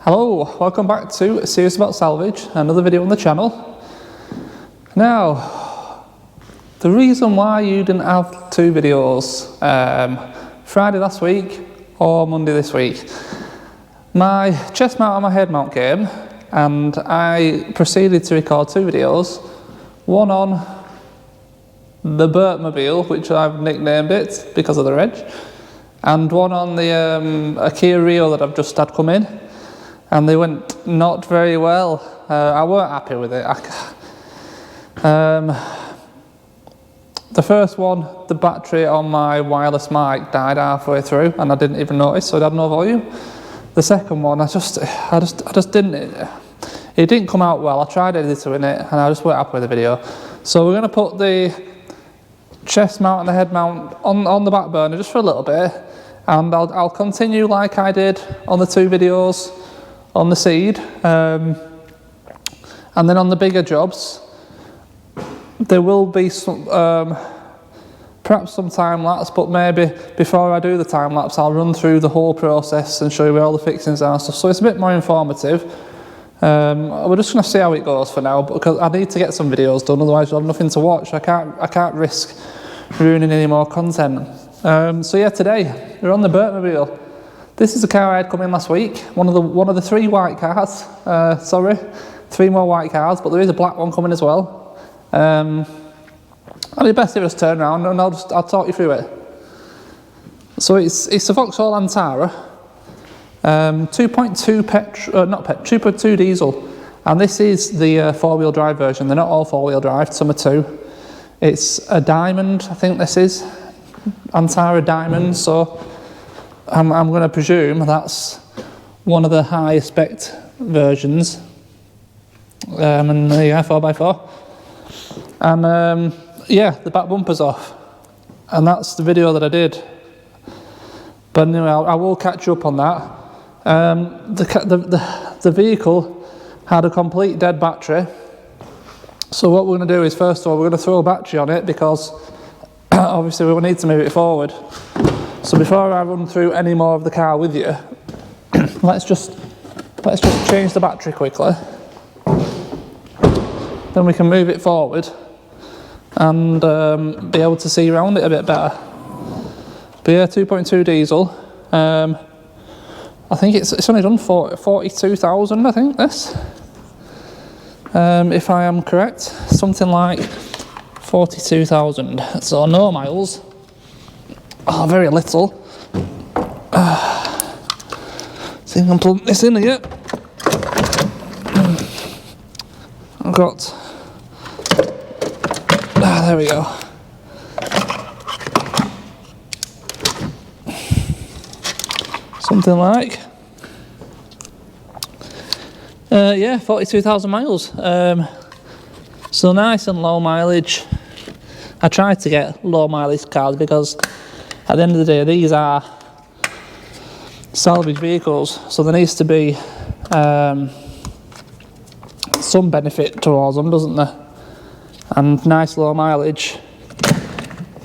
Hello, welcome back to a series about salvage, another video on the channel. Now, the reason why you didn't have two videos, Friday last week or Monday this week, my chest mount and my head mount came and I proceeded to record two videos, one on the Burt mobile, which I've nicknamed it because of the reg, and one on the a Kia Rio that I've just had come in. And they went not very well. I weren't happy with it. The first one, the battery on my wireless mic died halfway through and I didn't even notice, so it had no volume. The second one, I just didn't, it didn't come out well. I tried editing it and I just weren't happy with the video. So we're gonna put the chest mount and the head mount on the back burner just for a little bit, and I'll continue like I did on the two videos on the seed, and then on the bigger jobs there will be some perhaps some time lapse, but maybe before I do the time lapse I'll run through the whole process and show you where all the fixings are and stuff, so it's a bit more informative. We're just going to see how it goes for now, because I need to get some videos done, otherwise you'll have nothing to watch. I can't risk ruining any more content. So yeah, today we're on the Burt mobile. This is a car I had come in last week, one of the three white cars, sorry, three more white cars, but there is a black one coming as well. I'll do best if I just turn around and I'll talk you through it. So it's a Vauxhall Antara, 2.2 diesel, and this is the four-wheel drive version. They're not all four-wheel drive, some are two. It's a diamond, I think this is, Antara diamond, so I'm going to presume that's one of the higher spec versions, and yeah, 4x4, and yeah, the back bumper's off, and that's the video that I did. But anyway, I will catch you up on that. The vehicle had a complete dead battery, so what we're going to do is, first of all, we're going to throw a battery on it because obviously we will need to move it forward. So before I run through any more of the car with you, let's just change the battery quickly. Then we can move it forward and be able to see around it a bit better. But yeah, 2.2 diesel. I think it's only done 42,000, I think, this. If I am correct, something like 42,000. So no miles. Oh, very little. See if I can plug this in here. I've got... there we go. Something like... yeah, 42,000 miles. So nice and low mileage. I tried to get low mileage cars because at the end of the day these are salvage vehicles, so there needs to be some benefit towards them, doesn't there? And nice low mileage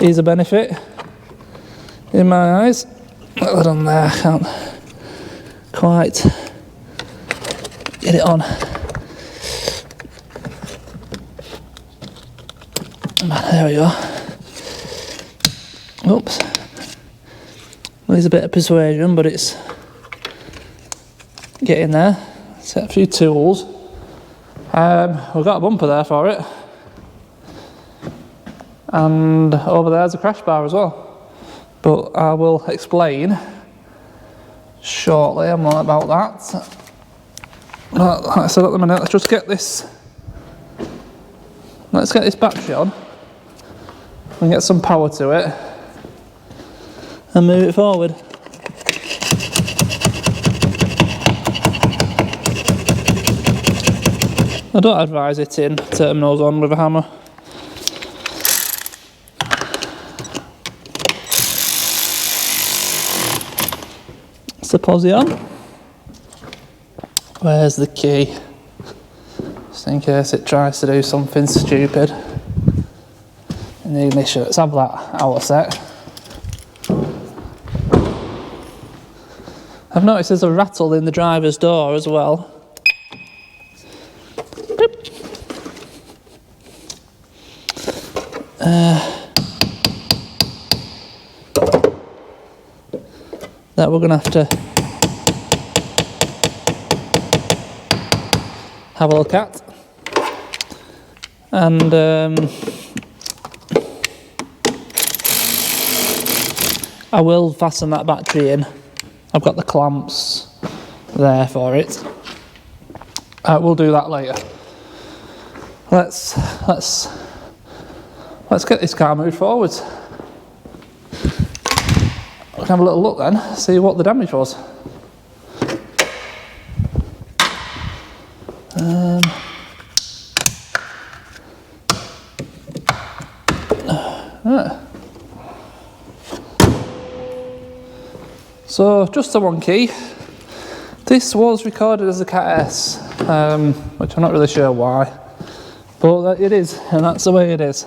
is a benefit in my eyes. What have I done there? I can't quite get it on. There we go. Oops. There's a bit of persuasion, but it's getting there. Set a few tools. We've got a bumper there for it. And over there's a crash bar as well. But I will explain shortly more about that. Like I said at the minute, let's just get this battery on and get some power to it and move it forward. I don't advise hitting terminals on with a hammer. It's the posi on. Where's the key? Just in case it tries to do something stupid. In the ignition, let's have that out a sec. I've noticed there's a rattle in the driver's door as well. That we're going to have to have a look at. And I will fasten that battery in. I've got the clamps there for it. We'll do that later. Let's get this car moved forwards. We can have a little look then, see what the damage was. Right. So, just the one key. This was recorded as a Cat S, which I'm not really sure why, but it is, and that's the way it is.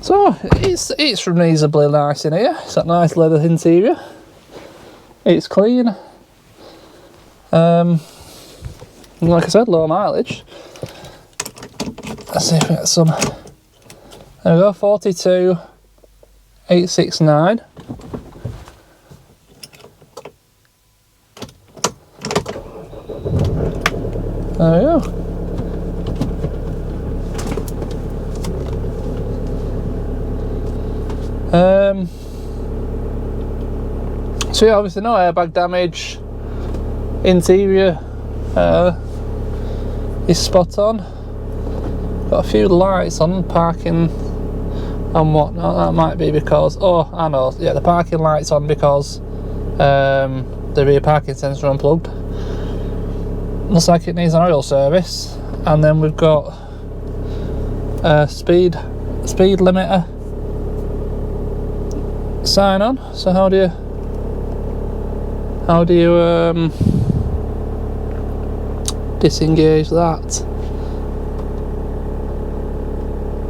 So, it's reasonably nice in here. It's that nice leather interior. It's clean. Like I said, low mileage. Let's see if we get some. There we go, 42,869. There we go. So yeah, obviously no airbag damage. Interior is spot on. Got a few lights on, parking and whatnot. That might be because, oh, I know, yeah, the parking light's on because the rear parking sensor unplugged. Looks like it needs an oil service. And then we've got a speed limiter sign on. So how do you disengage that?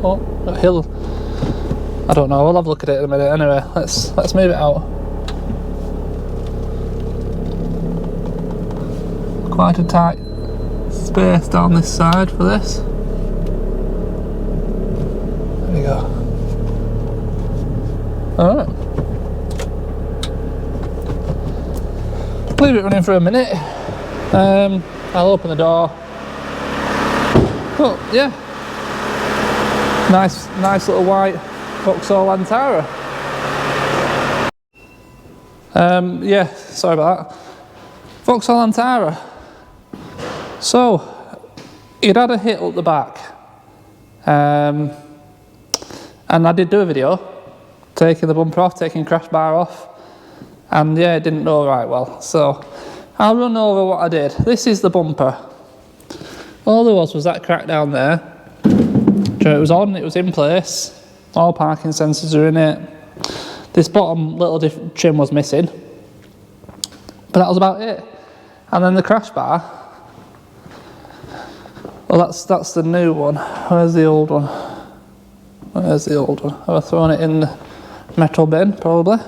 Oh, a hill. I don't know, we'll have a look at it in a minute. Anyway, let's move it out. Quite a tight space down this side for this. There we go. Alright. Leave it running for a minute. I'll open the door. Oh, yeah. Nice little white Vauxhall Antara. Yeah, sorry about that. Vauxhall Antara. So, it had a hit up the back. And I did do a video taking the bumper off, taking crash bar off. And yeah, it didn't go right well. So, I'll run over what I did. This is the bumper. All there was that crack down there. It was on, it was in place. All parking sensors are in it. This bottom little trim was missing. But that was about it. And then the crash bar. Well, that's the new one. Where's the old one? Where's the old one? Have I thrown it in the metal bin? Probably.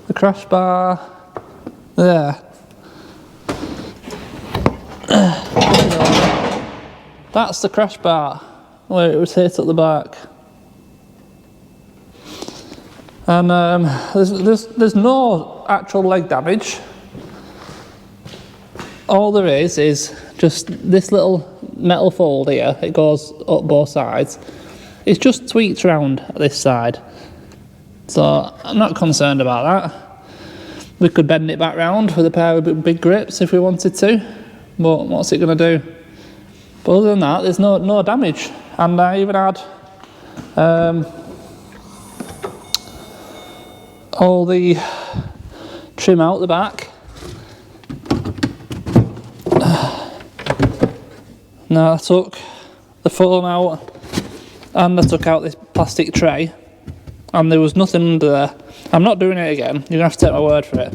The crash bar. There. That's the crash bar where it was hit at the back. And there's no actual leg damage. All there is just this little metal fold here. It goes up both sides. It's just tweaked around at this side. So I'm not concerned about that. We could bend it back round with a pair of big grips if we wanted to. But what's it going to do? But other than that, there's no damage. And I even had all the trim out the back. Now I took the foam out and I took out this plastic tray and there was nothing under there. I'm not doing it again, you're going to have to take my word for it.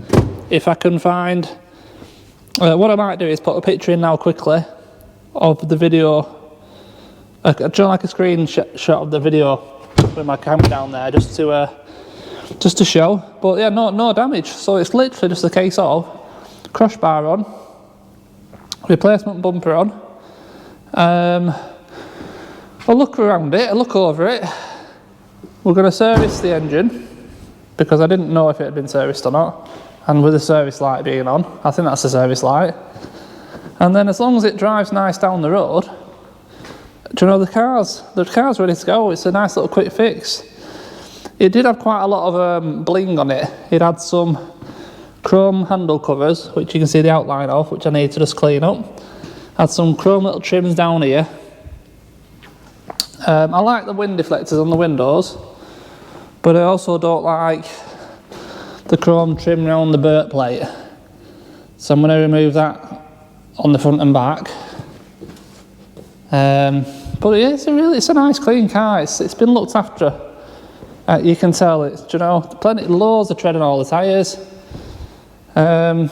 If I can find... what I might do is put a picture in now quickly of the video. Like a screenshot of the video with my camera down there just to just to show. But yeah, no damage. So it's literally just a case of crush bar on, replacement bumper on. I'll look around it, I'll look over it. We're going to service the engine because I didn't know if it had been serviced or not. And with the service light being on, I think that's the service light. And then as long as it drives nice down the road, do you know, the car's ready to go. It's a nice little quick fix. It did have quite a lot of bling on it. It had some chrome handle covers, which you can see the outline of, which I need to just clean up. Had some chrome little trims down here. I like the wind deflectors on the windows, but I also don't like the chrome trim around the Burt plate. So I'm going to remove that on the front and back. But yeah, it's a nice clean car. It's been looked after. You can tell it's, you know, loads of tread on all the tyres. I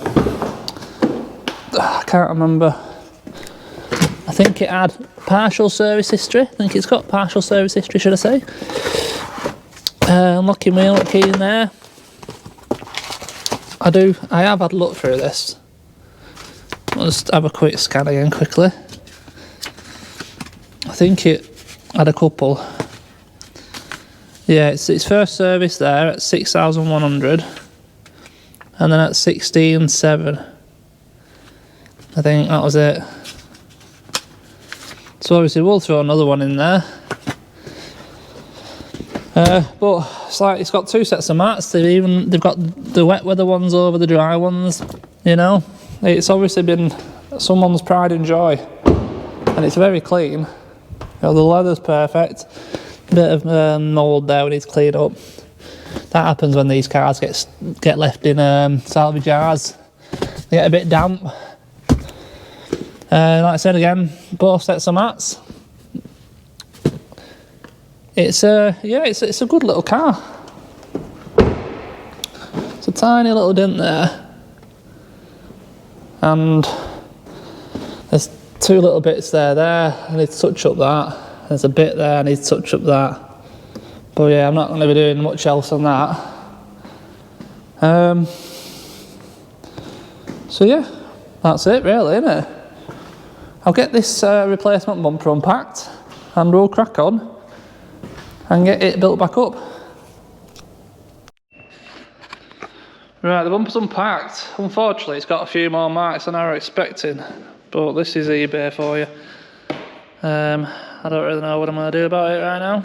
can't remember. I think it had partial service history. I think it's got partial service history, should I say. Locking wheel key in there. I have had a look through this. I'll just have a quick scan again quickly. I think it had a couple. Yeah, it's first service there at 6,100, and then at 16,700. I think that was it. So obviously we'll throw another one in there. But it's like it's got two sets of mats. They've got the wet weather ones over the dry ones. You know, it's obviously been someone's pride and joy, and it's very clean. You know, the leather's perfect. Bit of mould there we need to clean up. That happens when these cars get left in salvage yards. They get a bit damp. Like I said again, both sets of mats. It's a good little car. It's a tiny little dent there, and there's two little bits there. I need to touch up that. There's a bit there, I need to touch up that. But yeah, I'm not going to be doing much else on that. So yeah, that's it really, isn't it? I'll get this replacement bumper unpacked and we'll crack on and get it built back up. Right, the bumper's unpacked. Unfortunately, it's got a few more marks than I was expecting, but this is eBay for you. I don't really know what I'm going to do about it right now.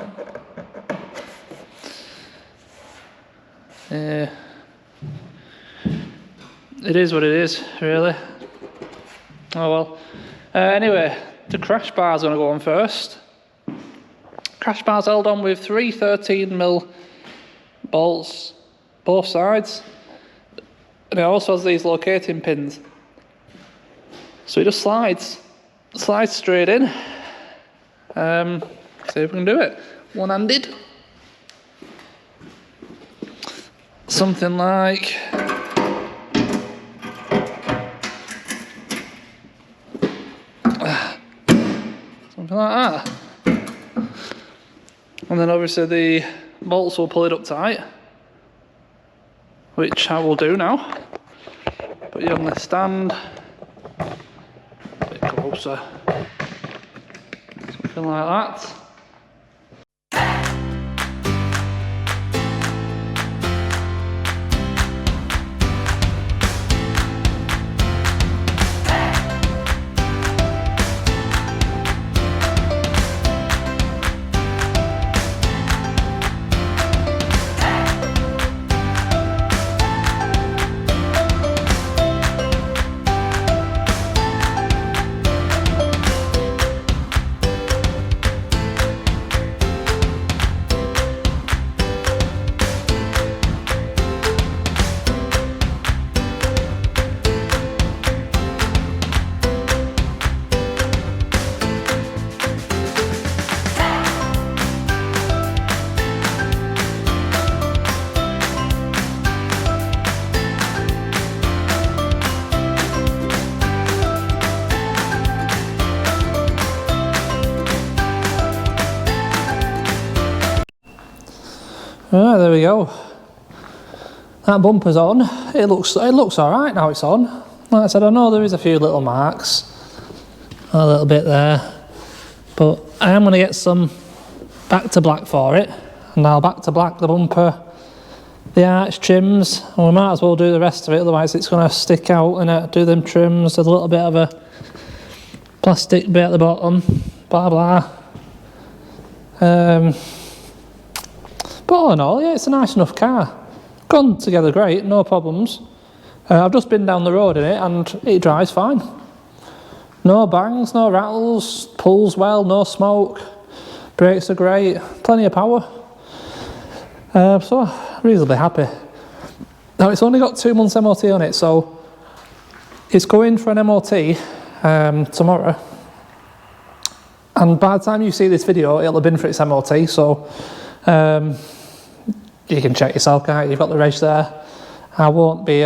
It is what it is, really. Oh well. Anyway, the crash bar's going to go on first. Crash bar's held on with 3 13mm bolts, both sides. And it also has these locating pins. So it just slides straight in. See if we can do it. One-handed. Something like... something like that. And then obviously the bolts will pull it up tight, which I will do now. Put you on the stand. A bit closer. Something like that. Right, there we go. That bumper's on. It looks alright now it's on. Like I said, I know there is a few little marks, a little bit there, but I am going to get some back to black for it, and I'll back to black the bumper, the arch trims, and we might as well do the rest of it, otherwise it's going to stick out, and do them trims. There's a little bit of a plastic bit at the bottom, blah blah. But all in all, yeah, it's a nice enough car. Gone together great, no problems. I've just been down the road in it and it drives fine. No bangs, no rattles, pulls well, no smoke. Brakes are great, plenty of power. So, reasonably happy. Now it's only got 2 months MOT on it, so it's going for an MOT tomorrow. And by the time you see this video, it'll have been for its MOT, so you can check yourself, can't you? You've got the reg there. I won't be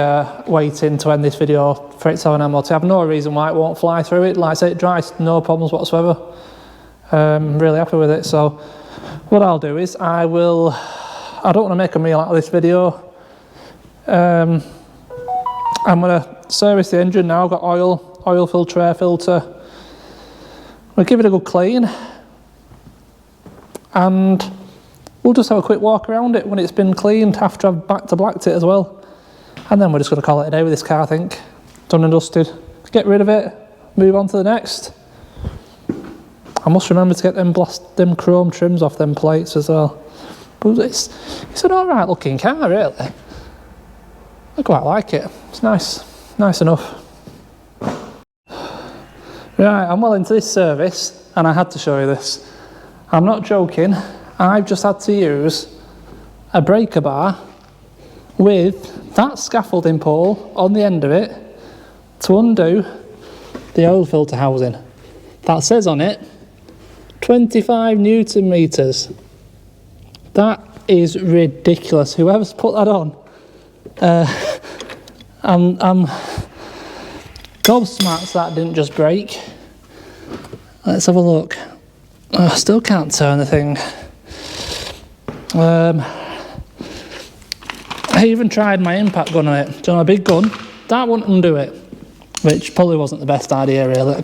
waiting to end this video for it to have an MOT. I have no reason why it won't fly through it. Like I say, it drives no problems whatsoever. Really happy with it. So what I'll do is I don't want to make a meal out of this video. I'm going to service the engine now. I've got oil filter, air filter. We'll give it a good clean. And we'll just have a quick walk around it when it's been cleaned after I've back to blacked it as well. And then we're just going to call it a day with this car, I think. Done and dusted. Get rid of it, move on to the next. I must remember to get them chrome trims off them plates as well. But it's an alright looking car, really. I quite like it. It's nice enough. Right, I'm well into this service, and I had to show you this. I'm not joking. I've just had to use a breaker bar with that scaffolding pole on the end of it to undo the oil filter housing. That says on it 25 Newton meters. That is ridiculous. Whoever's put that on, I'm gobsmacked that didn't just break. Let's have a look. I still can't turn the thing. I even tried my impact gun on it. Do you know, a big gun? That wouldn't undo it, which probably wasn't the best idea, really. That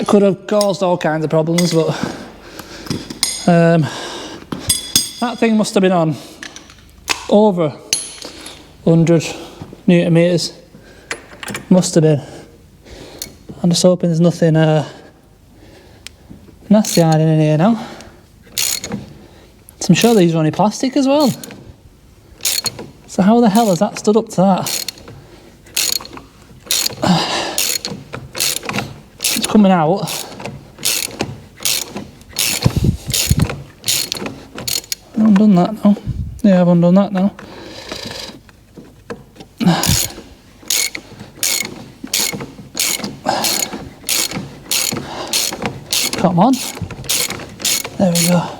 could have caused all kinds of problems, but that thing must have been on over 100 Newton meters. Must have been. I'm just hoping there's nothing nasty hiding in here now. So I'm sure these are only plastic as well. So how the hell has that stood up to that? It's coming out. I've undone that now. Yeah, I've undone that now. Come on. There we go.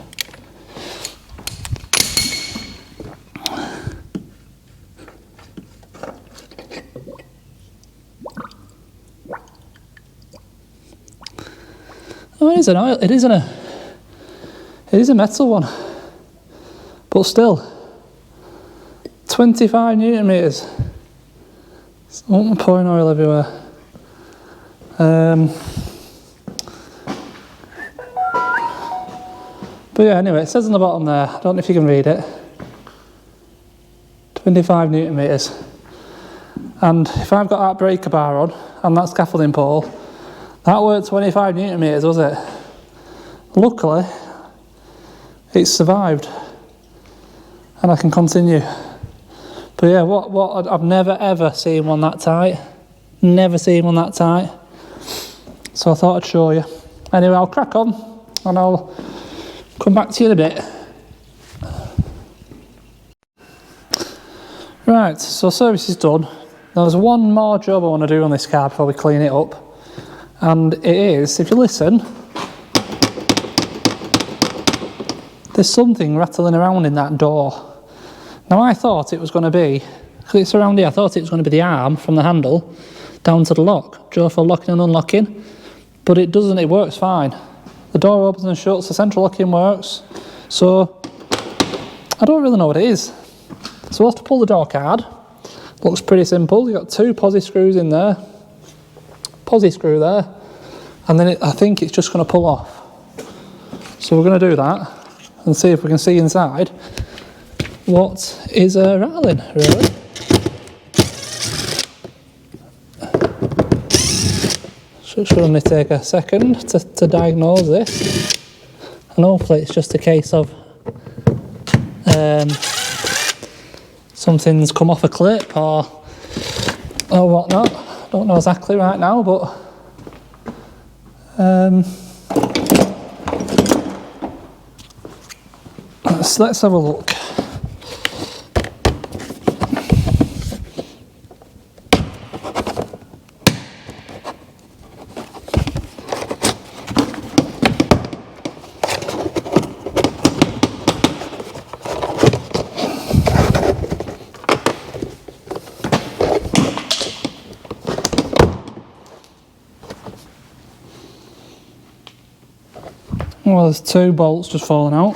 Oh, it is an oil. It is a metal one, but still, 25 Newton meters. I'm pouring oil everywhere. But yeah, anyway, it says on the bottom there. I don't know if you can read it. 25 Newton meters. And if I've got that breaker bar on and that scaffolding pole, that weren't 25 Newton meters, was it? Luckily, it's survived, and I can continue. But yeah, I've never ever seen one that tight. Never seen one that tight. So I thought I'd show you. Anyway, I'll crack on, and I'll come back to you in a bit. Right, so service is done. Now there's one more job I want to do on this car before we clean it up. And it is, if you listen, there's something rattling around in that door. Now I thought it was going to be, because it's around here, I thought it was going to be the arm from the handle down to the lock, for locking and unlocking, but it doesn't, it works fine. The door opens and shuts, the central locking works, so I don't really know what it is. So we'll have to pull the door card. Looks pretty simple. You've got 2 posi screws in there. Posi screw there. And then I think it's just going to pull off. So we're going to do that and see if we can see inside what is rattling, really. Should only take a second to diagnose this. And hopefully it's just a case of something's come off a clip or whatnot. Don't know exactly right now, but let's have a look. Well, there's 2 bolts just falling out.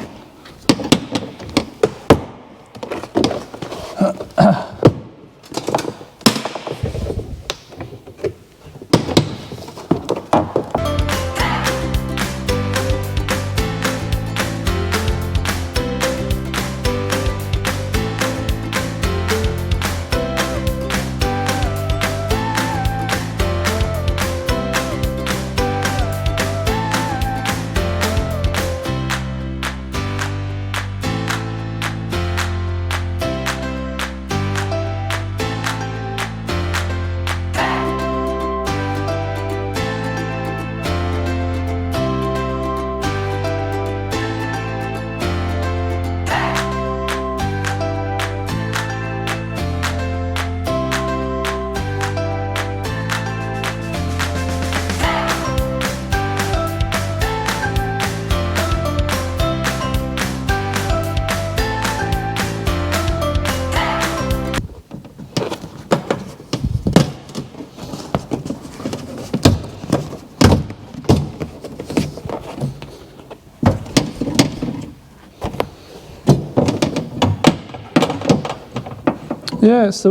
Yeah, it's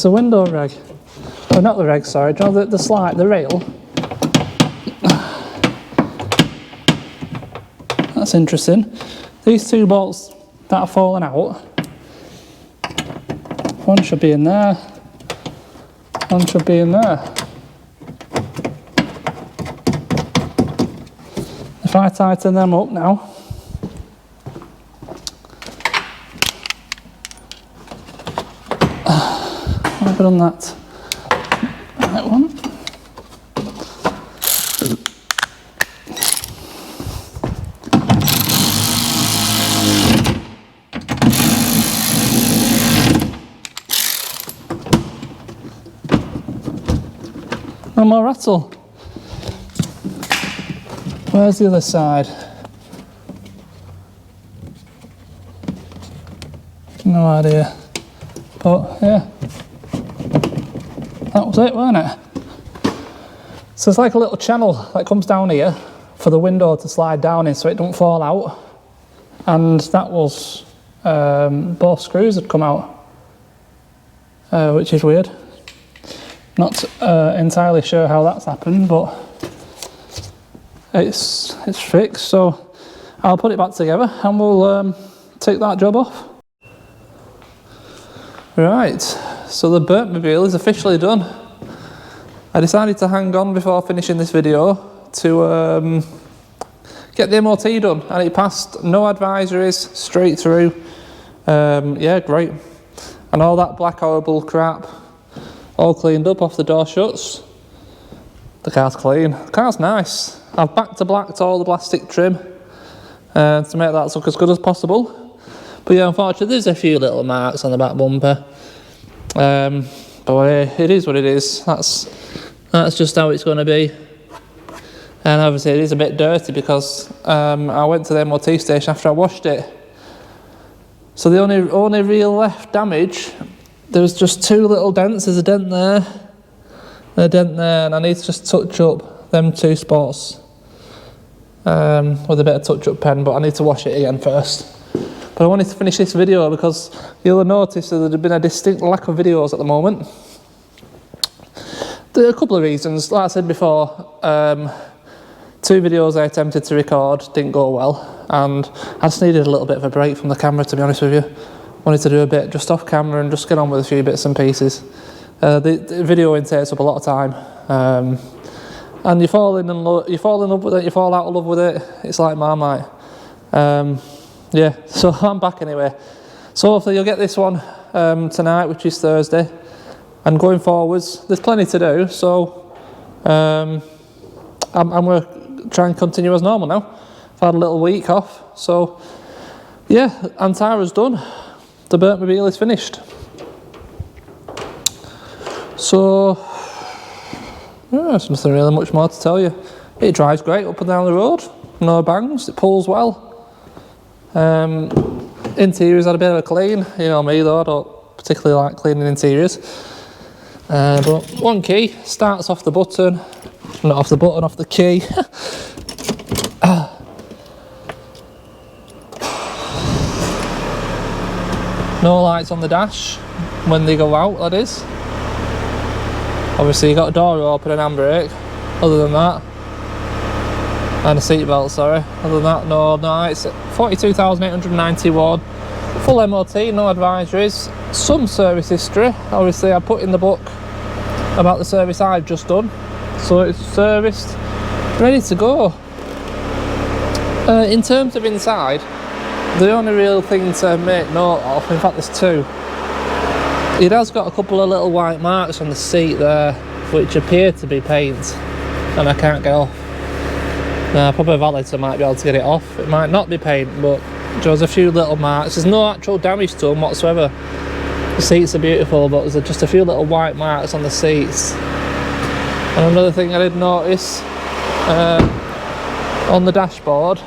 the window reg. Oh, not the reg, sorry. Do you know the slide, the rail? That's interesting. These 2 bolts that are falling out, one should be in there, one should be in there. If I tighten them up now, I've done that. Right one. No more rattle. Where's the other side? No idea. But yeah. That was it, wasn't it? So it's like a little channel that comes down here for the window to slide down in so it don't fall out. And that was, both screws had come out, which is weird. Not entirely sure how that's happened, but it's fixed. So I'll put it back together and we'll take that job off. Right, so the Burtmobile is officially done. I decided to hang on before finishing this video to get the MOT done, and it passed, no advisories, straight through. Yeah, great. And all that black horrible crap, all cleaned up off the door shuts. The car's clean, the car's nice. I've back to blacked all the plastic trim to make that look as good as possible. But yeah, unfortunately there's a few little marks on the back bumper. But it is what it is. That's just how it's going to be. And obviously it is a bit dirty because I went to the MOT station after I washed it. So the only real left damage, there was just 2 little dents. There's a dent there, and a dent there, and I need to just touch up them 2 spots with a bit of touch-up pen, but I need to wash it again first. But I wanted to finish this video because you'll have noticed that there's been a distinct lack of videos at the moment. There are a couple of reasons. Like I said before, 2 videos I attempted to record didn't go well, and I just needed a little bit of a break from the camera, to be honest with you. Wanted to do a bit just off camera and just get on with a few bits and pieces. The videoing takes up a lot of time, and you fall in love with it, you fall out of love with it. It's like Marmite. Yeah, so I'm back anyway. So hopefully you'll get this one tonight, which is Thursday, and going forwards there's plenty to do, so I'm going to try and continue as normal now. I've had a little week off, so yeah, Antara's done. The Burt mobile is finished. So yeah, there's nothing really much more to tell you. It drives great up and down the road, no bangs, it pulls well. Interiors had a bit of a clean, you know me though, I don't particularly like cleaning interiors. But one key, starts off the button, not off the button, off the key. No lights on the dash when they go out, that is. Obviously you got a door open and handbrake, other than that. And a seat belt, sorry. Other than that, no lights. 42,891. Full MOT, no advisories. Some service history. Obviously I put in the book about the service I've just done. So it's serviced, ready to go. In terms of inside, the only real thing to make note of, in fact there's 2. It has got a couple of little white marks on the seat there, which appear to be paint, and I can't get off. Now, probably Validator might be able to get it off. It might not be paint, but there's a few little marks. There's no actual damage to them whatsoever. The seats are beautiful, but there's just a few little white marks on the seats. And another thing I did notice on the dashboard,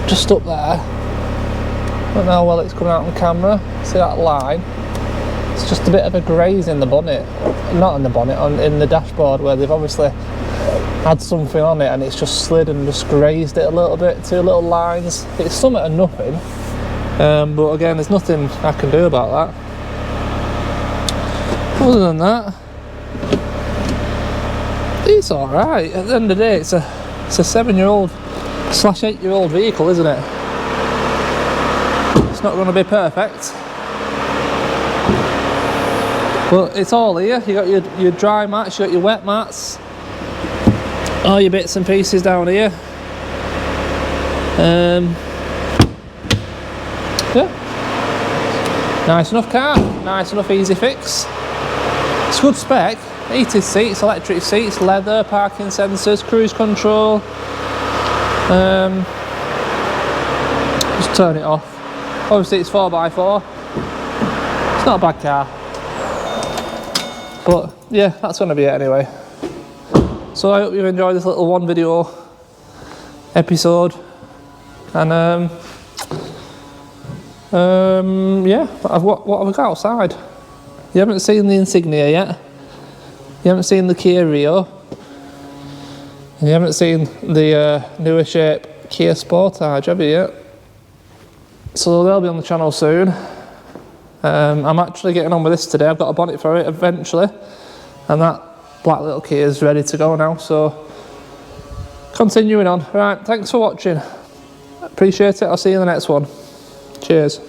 just up there, I don't know how well it's coming out on camera, see that line? It's just a bit of a graze in the bonnet, not in the bonnet, in the dashboard, where they've obviously had something on it and it's just slid and just grazed it a little bit, 2 little lines. It's something and nothing, but again there's nothing I can do about that. Other than that, it's alright. At the end of the day, it's a 7-year-old/8-year-old vehicle, isn't it? It's not going to be perfect, but it's all here. You got your dry mats, you got your wet mats, all your bits and pieces down here. Yeah, nice enough car, nice enough easy fix. It's good spec. Heated seats, electric seats, leather, parking sensors, cruise control. Just turn it off. Obviously it's 4x4. It's not a bad car. But yeah, that's going to be it anyway. So I hope you've enjoyed this little 1 video episode. And yeah, what have we got outside? You haven't seen the Insignia yet. You haven't seen the Kia Rio. And you haven't seen the newer shape Kia Sportage, have you yet? So they'll be on the channel soon. I'm actually getting on with this today. I've got a bonnet for it eventually. And that black little Kia is ready to go now. So continuing on. Right, thanks for watching. Appreciate it. I'll see you in the next one. Cheers.